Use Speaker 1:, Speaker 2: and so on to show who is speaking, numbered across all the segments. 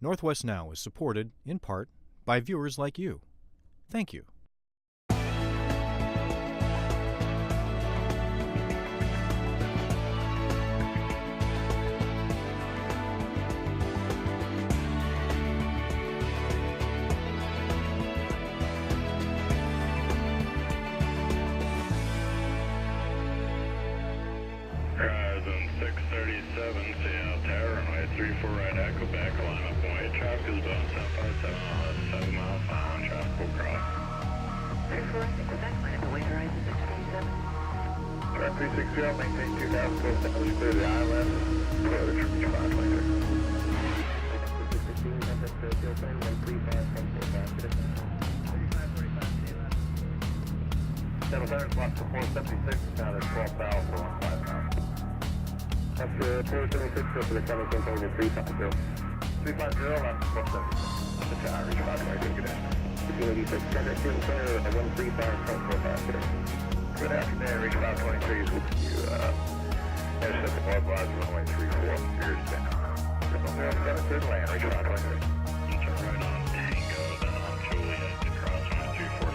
Speaker 1: Northwest Now is supported, in part, by viewers like you. Thank you.
Speaker 2: Horizon 637, Seattle Tower, runway 34 right echo, back line up way. Traffic is about 757, 7 miles per hour, traffic will cross.
Speaker 3: 34 right echo, back line up away, Horizon 637.
Speaker 2: Track 360, maintain 2000, coast down, clear the island, approach, reach 526.
Speaker 3: 616, contact the field plane, 135 from Fort Basket. 3545,
Speaker 2: Seattle Tower, block to 476, down at 12,000, 15 pounds. After 476, go for the Comet, California 350. 350, left 476. The tower, reach 526, good afternoon.
Speaker 3: 286, contact field center, 135 from Fort Basket.
Speaker 2: Good afternoon, reach 523, you, intercept the bar blast, runway 34, here's down. 707, clear to land, reach 523. Turn right on Tango, then on Juliet, to cross runway 34,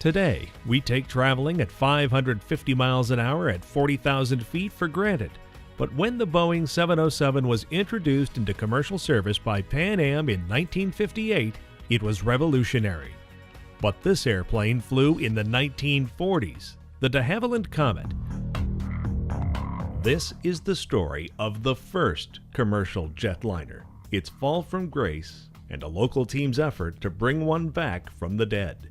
Speaker 4: Today, we take traveling at 550 miles an hour at 40,000 feet for granted. But when the Boeing 707 was introduced into commercial service by Pan Am in 1958, it was revolutionary. But this airplane flew in the 1940s, the de Havilland Comet. This is the story of the first commercial jetliner, its fall from grace, and a local team's effort to bring one back from the dead.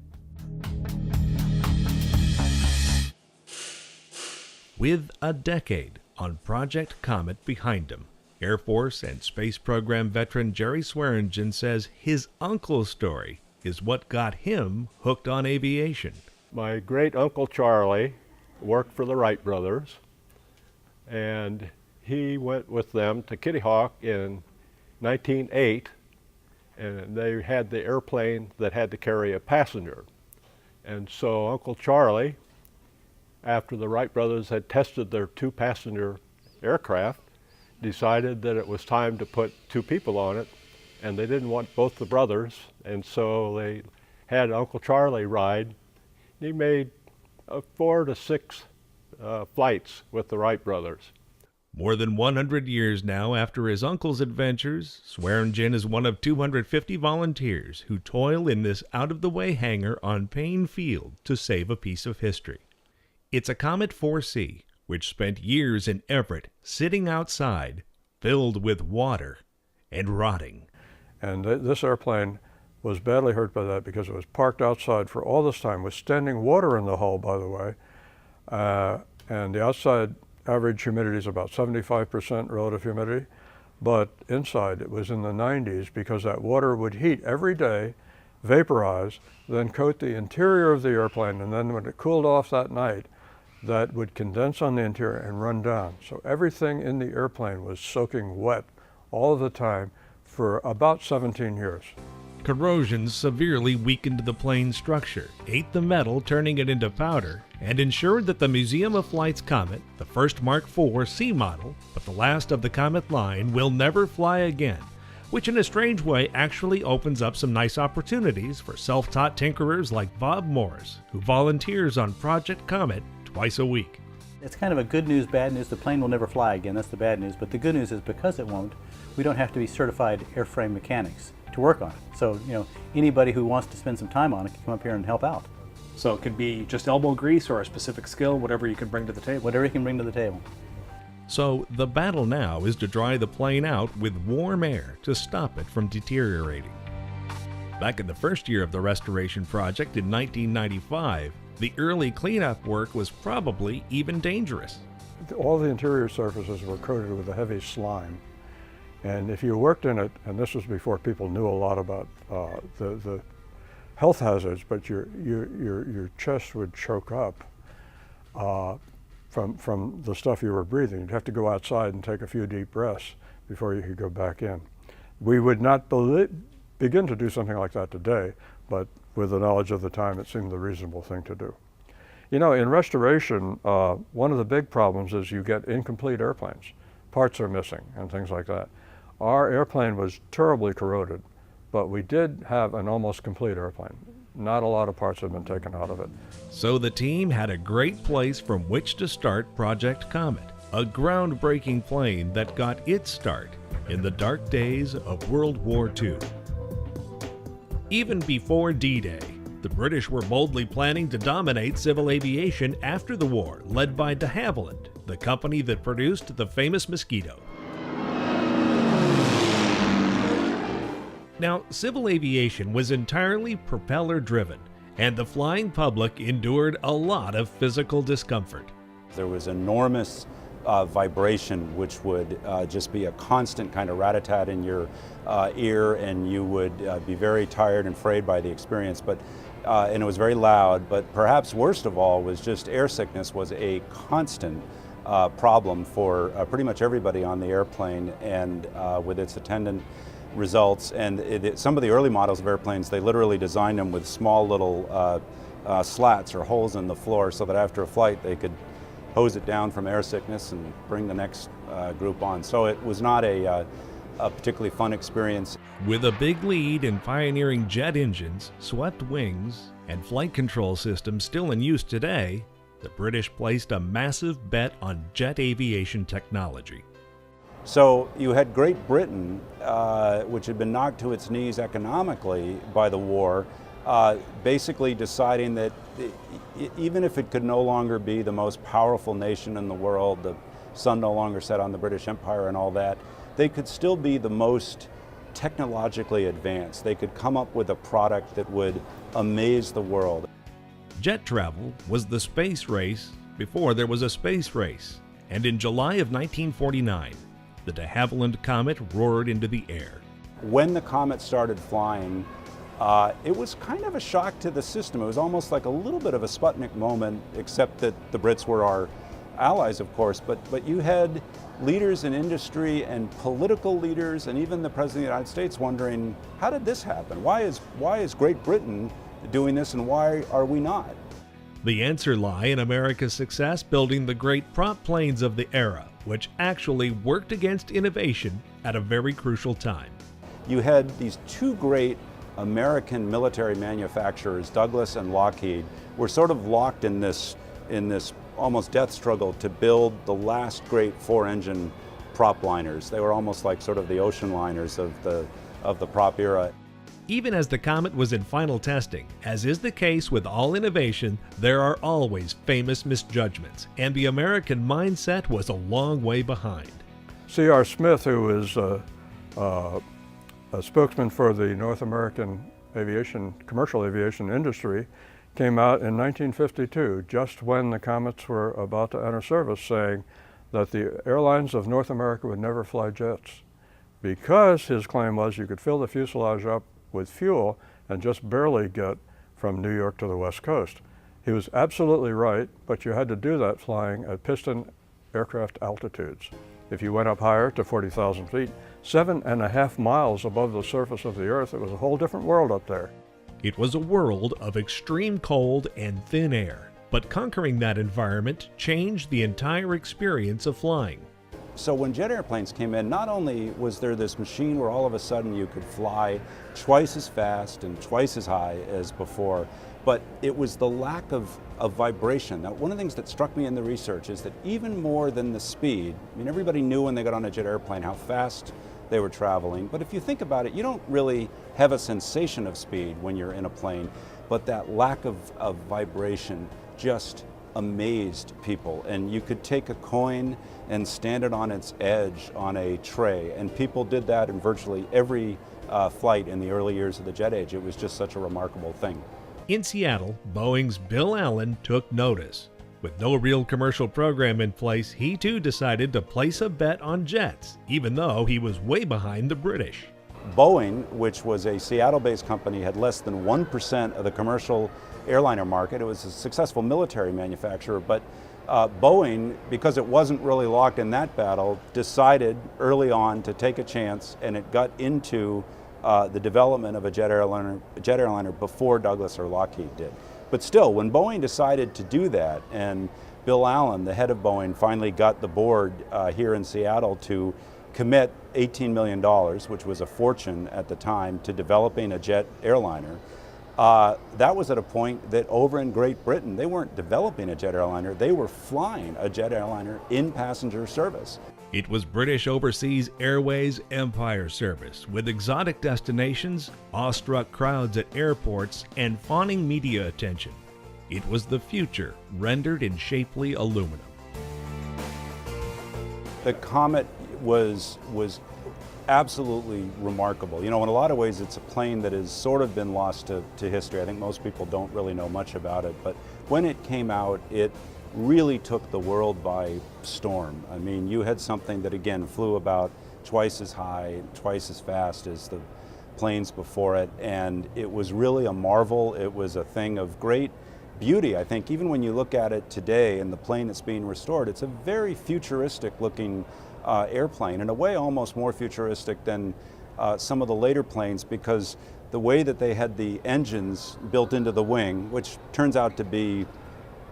Speaker 4: With a decade on Project Comet behind him, Air Force and Space Program veteran Jerry Swearingen says his uncle's story is what got him hooked on aviation.
Speaker 5: My great uncle Charlie worked for the Wright brothers, and he went with them to Kitty Hawk in 1908, and they had the airplane that had to carry a passenger. And so Uncle Charlie, after the Wright brothers had tested their two-passenger aircraft, decided that it was time to put two people on it, and they didn't want both the brothers, and so they had Uncle Charlie ride. He made 4 to 6 flights with the Wright brothers.
Speaker 4: More than 100 years now after his uncle's adventures, Swearingen is one of 250 volunteers who toil in this out-of-the-way hangar on Payne Field to save a piece of history. It's a Comet 4C, which spent years in Everett sitting outside, filled with water and rotting.
Speaker 5: And this airplane was badly hurt by that because it was parked outside for all this time with standing water in the hull, by the way. And the outside average humidity is about 75% relative humidity, but inside it was in the 90s because that water would heat every day, vaporize, then coat the interior of the airplane, and then when it cooled off that night, that would condense on the interior and run down. So everything in the airplane was soaking wet all the time for about 17 years.
Speaker 4: Corrosion severely weakened the plane's structure, ate the metal, turning it into powder, and ensured that the Museum of Flight's Comet, the first Mark IV C model, but the last of the Comet line, will never fly again, which in a strange way actually opens up some nice opportunities for self-taught tinkerers like Bob Morris, who volunteers on Project Comet twice a week.
Speaker 6: It's kind of a good news, bad news. The plane will never fly again. That's the bad news. But the good news is because it won't, we don't have to be certified airframe mechanics to work on it. So, anybody who wants to spend some time on it can come up here and help out.
Speaker 7: So it could be just elbow grease or a specific skill, whatever you can bring to the table.
Speaker 6: Whatever you can bring to the table.
Speaker 4: So the battle now is to dry the plane out with warm air to stop it from deteriorating. Back in the first year of the restoration project in 1995, the early cleanup work was probably even dangerous.
Speaker 5: All the interior surfaces were coated with a heavy slime. And if you worked in it, and this was before people knew a lot about the health hazards, but your chest would choke up from the stuff you were breathing. You'd have to go outside and take a few deep breaths before you could go back in. We would not begin to do something like that today, but with the knowledge of the time, it seemed the reasonable thing to do. In restoration, one of the big problems is you get incomplete airplanes. Parts are missing and things like that. Our airplane was terribly corroded, but we did have an almost complete airplane. Not a lot of parts had been taken out of it.
Speaker 4: So the team had a great place from which to start Project Comet, a groundbreaking plane that got its start in the dark days of World War II. Even before D-Day, the British were boldly planning to dominate civil aviation after the war, led by de Havilland, the company that produced the famous Mosquito. Now, civil aviation was entirely propeller-driven, and the flying public endured a lot of physical discomfort.
Speaker 8: There was enormous vibration, which would just be a constant kind of rat-a-tat in your ear, and you would be very tired and frayed by the experience. And it was very loud. But perhaps worst of all was just air sickness was a constant problem for pretty much everybody on the airplane, and with its attendant results. And some of the early models of airplanes, they literally designed them with small little slats or holes in the floor so that after a flight they could hose it down from air sickness and bring the next group on. So it was not a particularly fun experience.
Speaker 4: With a big lead in pioneering jet engines, swept wings, and flight control systems still in use today, the British placed a massive bet on jet aviation technology.
Speaker 8: So you had Great Britain, which had been knocked to its knees economically by the war, basically deciding that even if it could no longer be the most powerful nation in the world, the sun no longer set on the British Empire and all that, they could still be the most technologically advanced. They could come up with a product that would amaze the world.
Speaker 4: Jet travel was the space race before there was a space race, and in July of 1949, the de Havilland Comet roared into the air.
Speaker 8: When the Comet started flying, it was kind of a shock to the system. It was almost like a little bit of a Sputnik moment, except that the Brits were our allies, of course, but you had leaders in industry and political leaders and even the President of the United States wondering, how did this happen? Why is Great Britain doing this and why are we not?
Speaker 4: The answer lie in America's success building the great prop planes of the era, which actually worked against innovation at a very crucial time.
Speaker 8: You had these two great American military manufacturers, Douglas and Lockheed, were sort of locked in this almost death struggle to build the last great four-engine prop liners. They were almost like sort of the ocean liners of the prop era.
Speaker 4: Even as the Comet was in final testing, as is the case with all innovation, there are always famous misjudgments, and the American mindset was a long way behind.
Speaker 5: C.R. Smith, who was a spokesman for the North American commercial aviation industry, came out in 1952, just when the Comets were about to enter service, saying that the airlines of North America would never fly jets, because his claim was you could fill the fuselage up with fuel and just barely get from New York to the West Coast. He was absolutely right, but you had to do that flying at piston aircraft altitudes. If you went up higher to 40,000 feet, 7.5 miles above the surface of the Earth, it was a whole different world up there.
Speaker 4: It was a world of extreme cold and thin air, but conquering that environment changed the entire experience of flying.
Speaker 8: So when jet airplanes came in, not only was there this machine where all of a sudden you could fly twice as fast and twice as high as before, but it was the lack of vibration. Now, one of the things that struck me in the research is that even more than the speed, I mean, everybody knew when they got on a jet airplane how fast they were traveling, but if you think about it, you don't really have a sensation of speed when you're in a plane, but that lack of vibration just amazed people. And you could take a coin and stand it on its edge on a tray, and people did that in virtually every flight in the early years of the jet age. It was just such a remarkable thing.
Speaker 4: In Seattle, Boeing's Bill Allen took notice. With no real commercial program in place, he too decided to place a bet on jets, even though he was way behind the British.
Speaker 8: Boeing, which was a Seattle-based company, had less than 1% of the commercial airliner market. It was a successful military manufacturer, but Boeing, because it wasn't really locked in that battle, decided early on to take a chance, and it got into the development of a jet airliner before Douglas or Lockheed did. But still, when Boeing decided to do that, and Bill Allen, the head of Boeing, finally got the board here in Seattle to commit $18 million, which was a fortune at the time, to developing a jet airliner, that was at a point that over in Great Britain, they weren't developing a jet airliner, they were flying a jet airliner in passenger service.
Speaker 4: It was British Overseas Airways Empire Service, with exotic destinations, awestruck crowds at airports, and fawning media attention. It was the future, rendered in shapely aluminum.
Speaker 8: The Comet was absolutely remarkable. You know, in a lot of ways, it's a plane that has sort of been lost to history. I think most people don't really know much about it, but when it came out, it really took the world by storm. I mean, you had something that, again, flew about twice as high, twice as fast as the planes before it, and it was really a marvel. It was a thing of great beauty. I think even when you look at it today and the plane that's being restored, it's a very futuristic looking airplane, in a way almost more futuristic than some of the later planes, because the way that they had the engines built into the wing, which turns out to be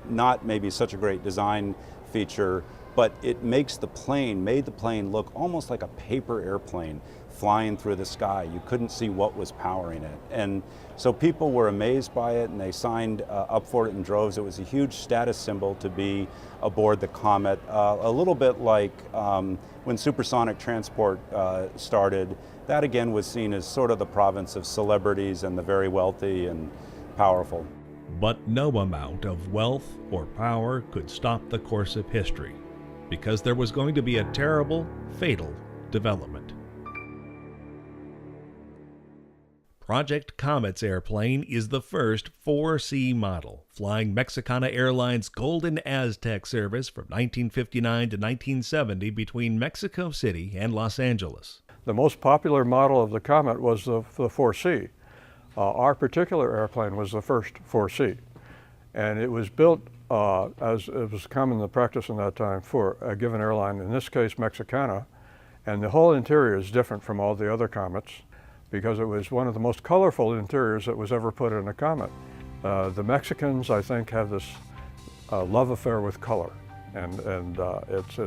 Speaker 8: not maybe such a great design feature, but it made the plane look almost like a paper airplane flying through the sky. You couldn't see what was powering it. And so people were amazed by it, and they signed up for it in droves. It was a huge status symbol to be aboard the Comet, a little bit like when supersonic transport started. That again was seen as sort of the province of celebrities and the very wealthy and powerful.
Speaker 4: But no amount of wealth or power could stop the course of history, because there was going to be a terrible, fatal development. Project Comet's airplane is the first 4C model, flying Mexicana Airlines' Golden Aztec service from 1959 to 1970 between Mexico City and Los Angeles.
Speaker 5: The most popular model of the Comet was the 4C. Our particular airplane was the first 4C, and it was built as it was common in the practice in that time for a given airline, in this case Mexicana, and the whole interior is different from all the other Comets because it was one of the most colorful interiors that was ever put in a Comet. The Mexicans, I think, have this love affair with color, and it's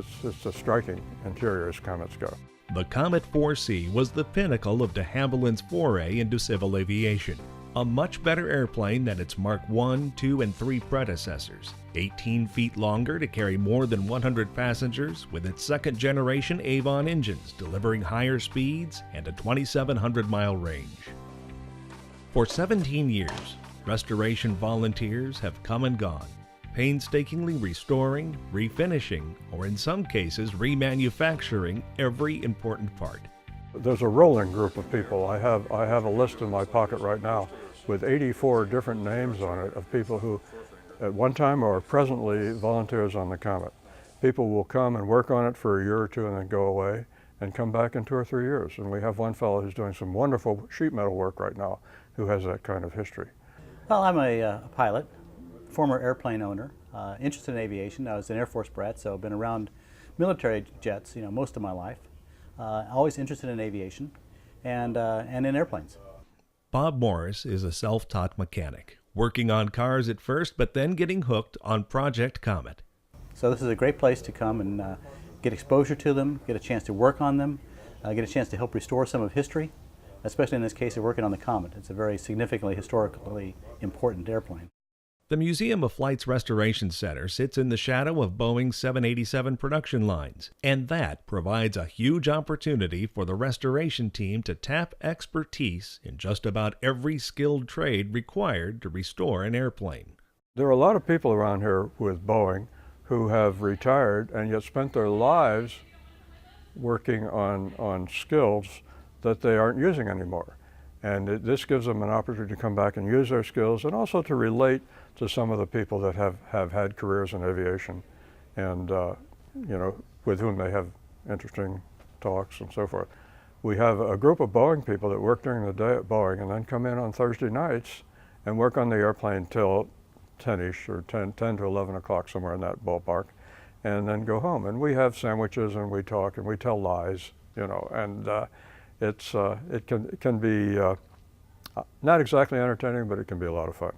Speaker 5: a striking interior as Comets go.
Speaker 4: The Comet 4C was the pinnacle of de Havilland's foray into civil aviation. A much better airplane than its Mark I, II, and III predecessors. 18 feet longer to carry more than 100 passengers, with its second-generation Avon engines delivering higher speeds and a 2,700-mile range. For 17 years, restoration volunteers have come and gone, painstakingly restoring, refinishing, or in some cases remanufacturing every important part.
Speaker 5: There's a rolling group of people. I have a list in my pocket right now with 84 different names on it of people who at one time or presently volunteers on the Comet. People will come and work on it for a year or two and then go away and come back in 2 or 3 years. And we have one fellow who's doing some wonderful sheet metal work right now who has that kind of history.
Speaker 6: Well, I'm a pilot, former airplane owner, interested in aviation. I was an Air Force brat, so I've been around military jets, most of my life. Always interested in aviation and in airplanes.
Speaker 4: Bob Morris is a self-taught mechanic, working on cars at first, but then getting hooked on Project Comet.
Speaker 6: So this is a great place to come and get exposure to them, get a chance to work on them, get a chance to help restore some of history, especially in this case of working on the Comet. It's a very significantly, historically important airplane.
Speaker 4: The Museum of Flight's Restoration Center sits in the shadow of Boeing's 787 production lines, and that provides a huge opportunity for the restoration team to tap expertise in just about every skilled trade required to restore an airplane.
Speaker 5: There are a lot of people around here with Boeing who have retired and yet spent their lives working on skills that they aren't using anymore. And this gives them an opportunity to come back and use their skills and also to relate to some of the people that have had careers in aviation and, with whom they have interesting talks and so forth. We have a group of Boeing people that work during the day at Boeing and then come in on Thursday nights and work on the airplane till 10-ish or 10 to 11 o'clock, somewhere in that ballpark, and then go home. And we have sandwiches and we talk and we tell lies, and it can be not exactly entertaining, but it can be a lot of fun.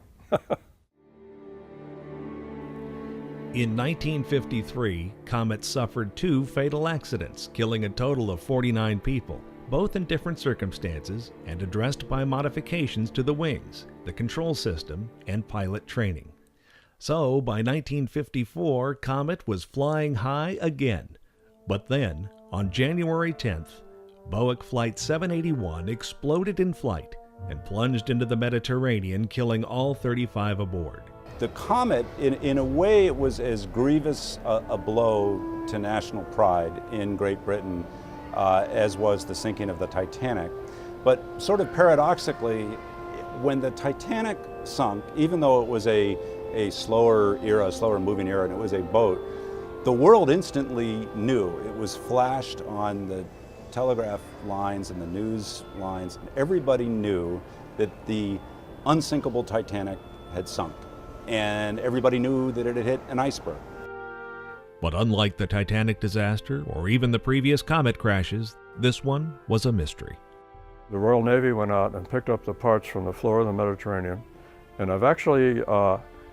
Speaker 4: In 1953, Comet suffered 2 fatal accidents, killing a total of 49 people, both in different circumstances and addressed by modifications to the wings, the control system, and pilot training. So, by 1954, Comet was flying high again. But then, on January 10th, Boeing Flight 781 exploded in flight and plunged into the Mediterranean, killing all 35 aboard.
Speaker 8: The Comet, in a way, it was as grievous a blow to national pride in Great Britain as was the sinking of the Titanic. But sort of paradoxically, when the Titanic sunk, even though it was a slower era, a slower moving era, and it was a boat, the world instantly knew. It was flashed on the telegraph lines and the news lines, and everybody knew that the unsinkable Titanic had sunk. And everybody knew that it had hit an iceberg.
Speaker 4: But unlike the Titanic disaster or even the previous Comet crashes, this one was a mystery.
Speaker 9: The Royal Navy went out and picked up the parts from the floor of the Mediterranean, and I've actually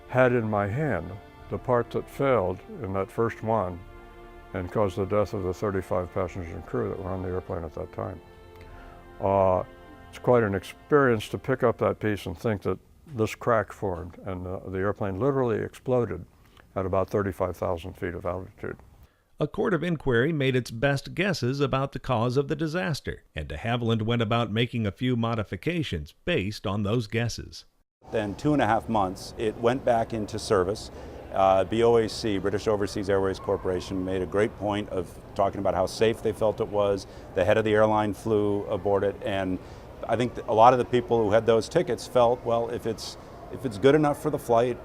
Speaker 9: had in my hand the part that failed in that first one and caused the death of the 35 passengers and crew that were on the airplane at that time. It's quite an experience to pick up that piece and think that this crack formed, and the airplane literally exploded at about 35,000 feet of altitude.
Speaker 4: A court of inquiry made its best guesses about the cause of the disaster, and de Havilland went about making a few modifications based on those guesses.
Speaker 8: Then 2.5 months, it went back into service. BOAC, British Overseas Airways Corporation, made a great point of talking about how safe they felt it was. The head of the airline flew aboard it, and I think a lot of the people who had those tickets felt, well, if it's good enough for the flight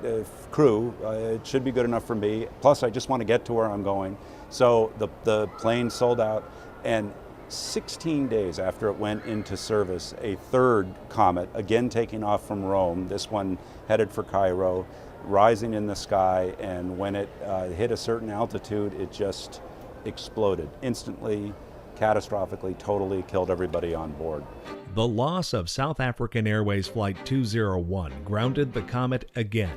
Speaker 8: crew, it should be good enough for me. Plus, I just want to get to where I'm going. So the plane sold out, and 16 days after it went into service, a third Comet, again taking off from Rome, this one headed for Cairo, rising in the sky, and when it hit a certain altitude, it just exploded instantly, catastrophically, totally killed everybody on board.
Speaker 4: The loss of South African Airways Flight 201 grounded the Comet again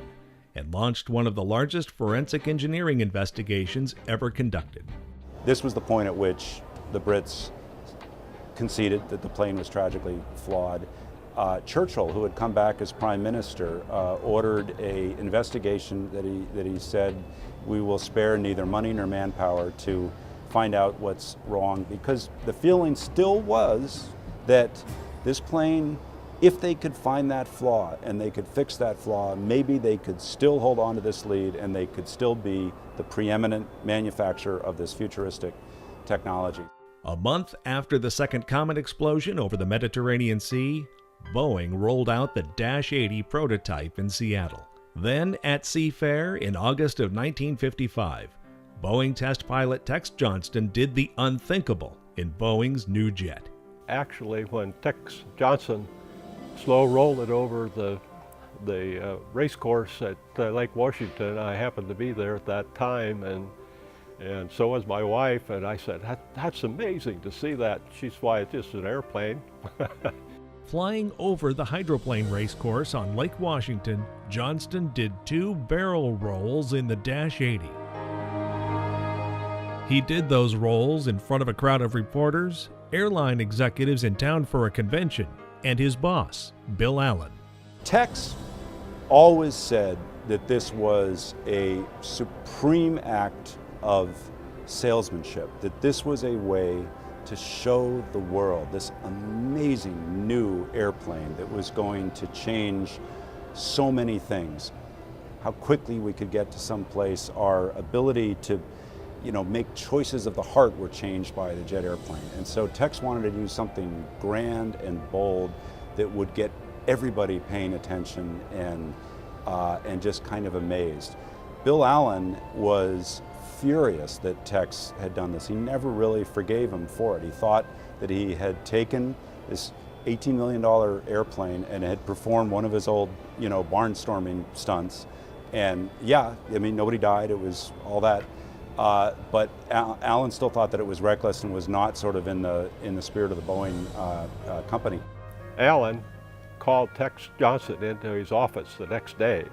Speaker 4: and launched one of the largest forensic engineering investigations ever conducted.
Speaker 8: This was the point at which the Brits conceded that the plane was tragically flawed. Churchill, who had come back as Prime Minister, ordered an investigation that he said we will spare neither money nor manpower to find out what's wrong, because the feeling still was that this plane, if they could find that flaw and they could fix that flaw, maybe they could still hold on to this lead and they could still be the preeminent manufacturer of this futuristic technology.
Speaker 4: A month after the second Comet explosion over the Mediterranean Sea, Boeing rolled out the Dash 80 prototype in Seattle. Then at Seafair in August of 1955, Boeing test pilot Tex Johnston did the unthinkable in Boeing's new jet.
Speaker 5: Actually, when Tex Johnson slow rolled it over the race course at Lake Washington, I happened to be there at that time, and so was my wife, and I said, that's amazing to see that. She's why it's just an airplane.
Speaker 4: Flying over the hydroplane race course on Lake Washington, Johnston did 2 barrel rolls in the Dash 80. He did those rolls in front of a crowd of reporters, airline executives in town for a convention, and his boss, Bill Allen.
Speaker 8: Tex always said that this was a supreme act of salesmanship, that this was a way to show the world this amazing new airplane that was going to change so many things. How quickly we could get to some place, our ability to make choices of the heart were changed by the jet airplane. And so Tex wanted to do something grand and bold that would get everybody paying attention and just kind of amazed. Bill Allen was furious that Tex had done this. He never really forgave him for it. He thought that he had taken this $18 million airplane and had performed one of his old, barnstorming stunts. And yeah, nobody died, it was all that. But Allen still thought that it was reckless and was not sort of in the spirit of the Boeing company.
Speaker 5: Allen called Tex Johnson into his office the next day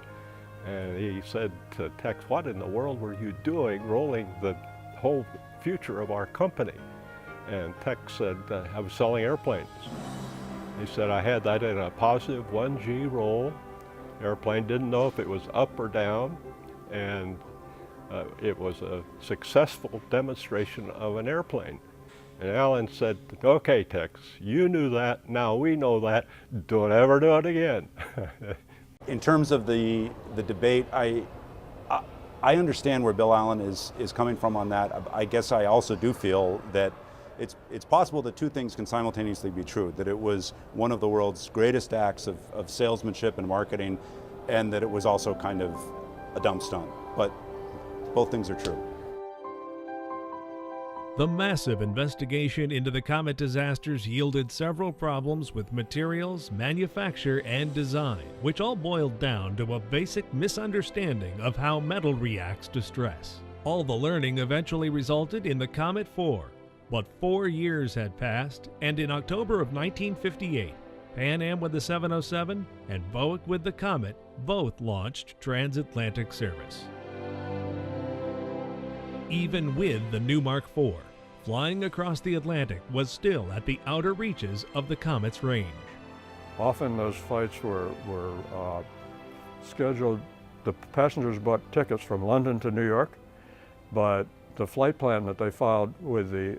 Speaker 5: And he said to Tex, "What in the world were you doing rolling the whole future of our company?" And Tex said, "I was selling airplanes." He said, "I had that in a positive 1G roll. Airplane didn't know if it was up or down, and it was a successful demonstration of an airplane." And Alan said, "Okay, Tex, you knew that, now we know that, don't ever do it again."
Speaker 8: In terms of the debate, I understand where Bill Allen is coming from on that. I guess I also do feel that it's possible that two things can simultaneously be true, that it was one of the world's greatest acts of salesmanship and marketing, and that it was also kind of a dumb stunt. But both things are true.
Speaker 4: The massive investigation into the Comet disasters yielded several problems with materials, manufacture, and design, which all boiled down to a basic misunderstanding of how metal reacts to stress. All the learning eventually resulted in the Comet 4, but 4 years had passed, and in October of 1958, Pan Am with the 707 and Boeing with the Comet both launched transatlantic service. Even with the new Mark IV, flying across the Atlantic was still at the outer reaches of the Comet's range.
Speaker 9: Often those flights were scheduled, the passengers bought tickets from London to New York, but the flight plan that they filed with the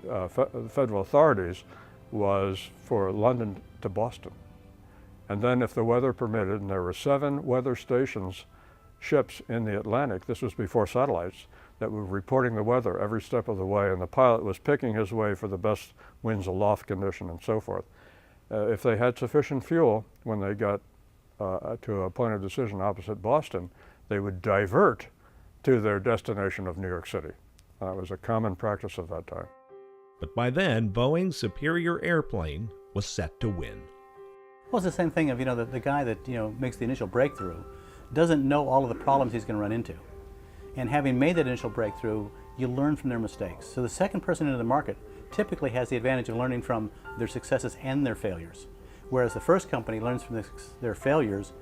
Speaker 9: federal authorities was for London to Boston. And then if the weather permitted, and there were 7 weather stations, ships in the Atlantic, this was before satellites, that were reporting the weather every step of the way, and the pilot was picking his way for the best winds aloft condition and so forth. If they had sufficient fuel when they got to a point of decision opposite Boston, they would divert to their destination of New York City. It was a common practice of that time.
Speaker 4: But by then, Boeing's superior airplane was set to win.
Speaker 6: Well, it's the same thing of, the guy that, makes the initial breakthrough doesn't know all of the problems he's going to run into. And having made that initial breakthrough, you learn from their mistakes. So the second person into the market typically has the advantage of learning from their successes and their failures. Whereas the first company learns from their failures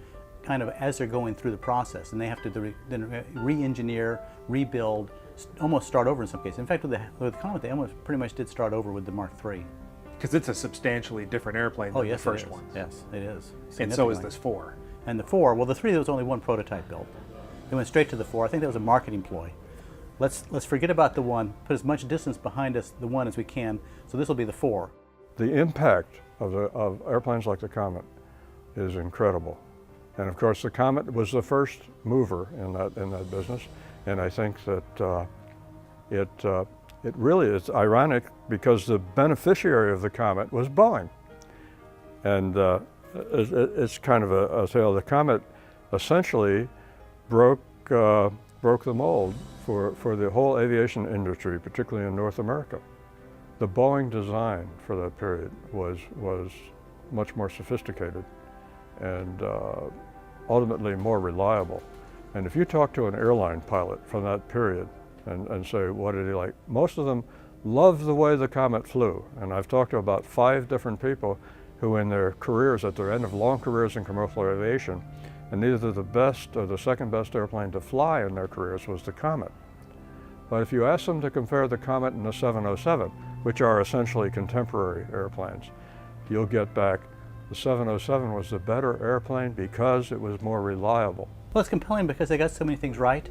Speaker 6: kind of as they're going through the process, and they have to then re-engineer, rebuild, almost start over in some cases. In fact, with the Comet, they almost pretty much did start over with the Mark III.
Speaker 7: Because it's a substantially different airplane than the first one.
Speaker 6: Yes, it is.
Speaker 7: And so is this 4.
Speaker 6: And the 4, well, the 3, there was only one prototype built. They went straight to the 4. I think that was a marketing ploy. Let's forget about the 1, put as much distance behind us, the 1, as we can, so this will be the 4.
Speaker 9: The impact of airplanes like the Comet is incredible. And of course the Comet was the first mover in that business, and I think that it really is ironic because the beneficiary of the Comet was Boeing. And it's kind of a tale. The Comet essentially broke the mold for the whole aviation industry, particularly in North America. The Boeing design for that period was much more sophisticated and ultimately more reliable. And if you talk to an airline pilot from that period and say, what did he like? Most of them loved the way the Comet flew. And I've talked to about 5 different people who in their careers, at their end of long careers in commercial aviation, and either the best or the second best airplane to fly in their careers was the Comet. But if you ask them to compare the Comet and the 707, which are essentially contemporary airplanes, you'll get back the 707 was the better airplane because it was more reliable.
Speaker 6: Well, it's compelling because they got so many things right,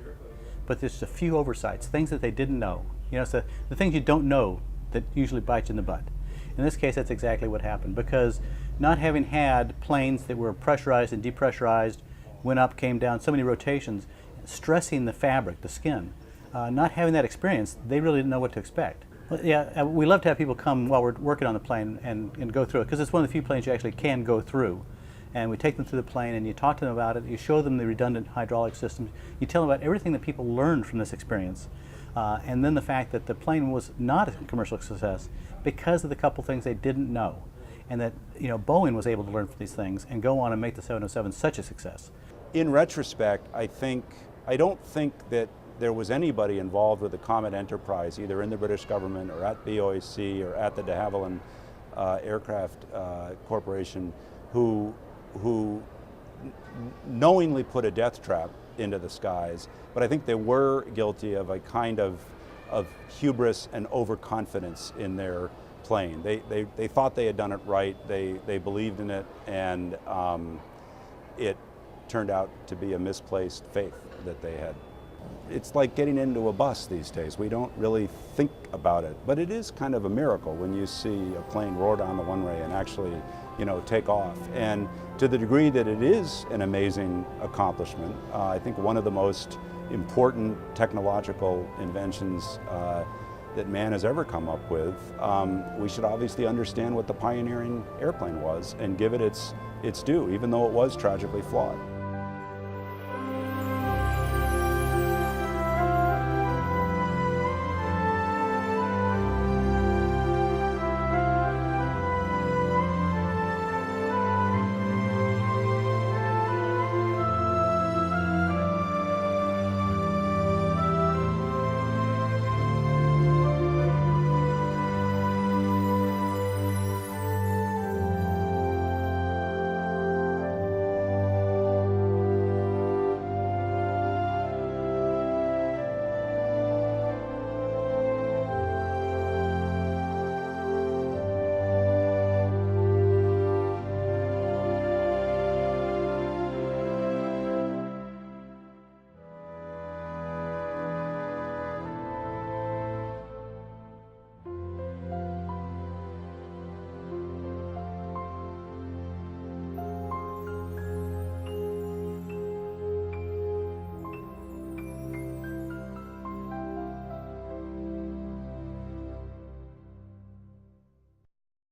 Speaker 6: but there's a few oversights, things that they didn't know. It's the things you don't know that usually bite you in the butt. In this case, that's exactly what happened, because not having had planes that were pressurized and depressurized, went up, came down, so many rotations, stressing the fabric, the skin, not having that experience, they really didn't know what to expect. Well, yeah, we love to have people come while we're working on the plane and go through it, because it's one of the few planes you actually can go through. And we take them through the plane and you talk to them about it, you show them the redundant hydraulic systems, you tell them about everything that people learned from this experience. And then the fact that the plane was not a commercial success because of the couple things they didn't know. And that Boeing was able to learn from these things and go on and make the 707 such a success.
Speaker 8: In retrospect, I don't think that there was anybody involved with the Comet enterprise, either in the British government or at BOAC or at the de Havilland Aircraft Corporation, who knowingly put a death trap into the skies. But I think they were guilty of a kind of hubris and overconfidence in their plane. They thought they had done it right, they believed in it, and it turned out to be a misplaced faith that they had. It's like getting into a bus these days. We don't really think about it, but it is kind of a miracle when you see a plane roar down the runway and actually, take off. And to the degree that it is an amazing accomplishment, I think one of the most important technological inventions that man has ever come up with, we should obviously understand what the pioneering airplane was and give it its due, even though it was tragically flawed.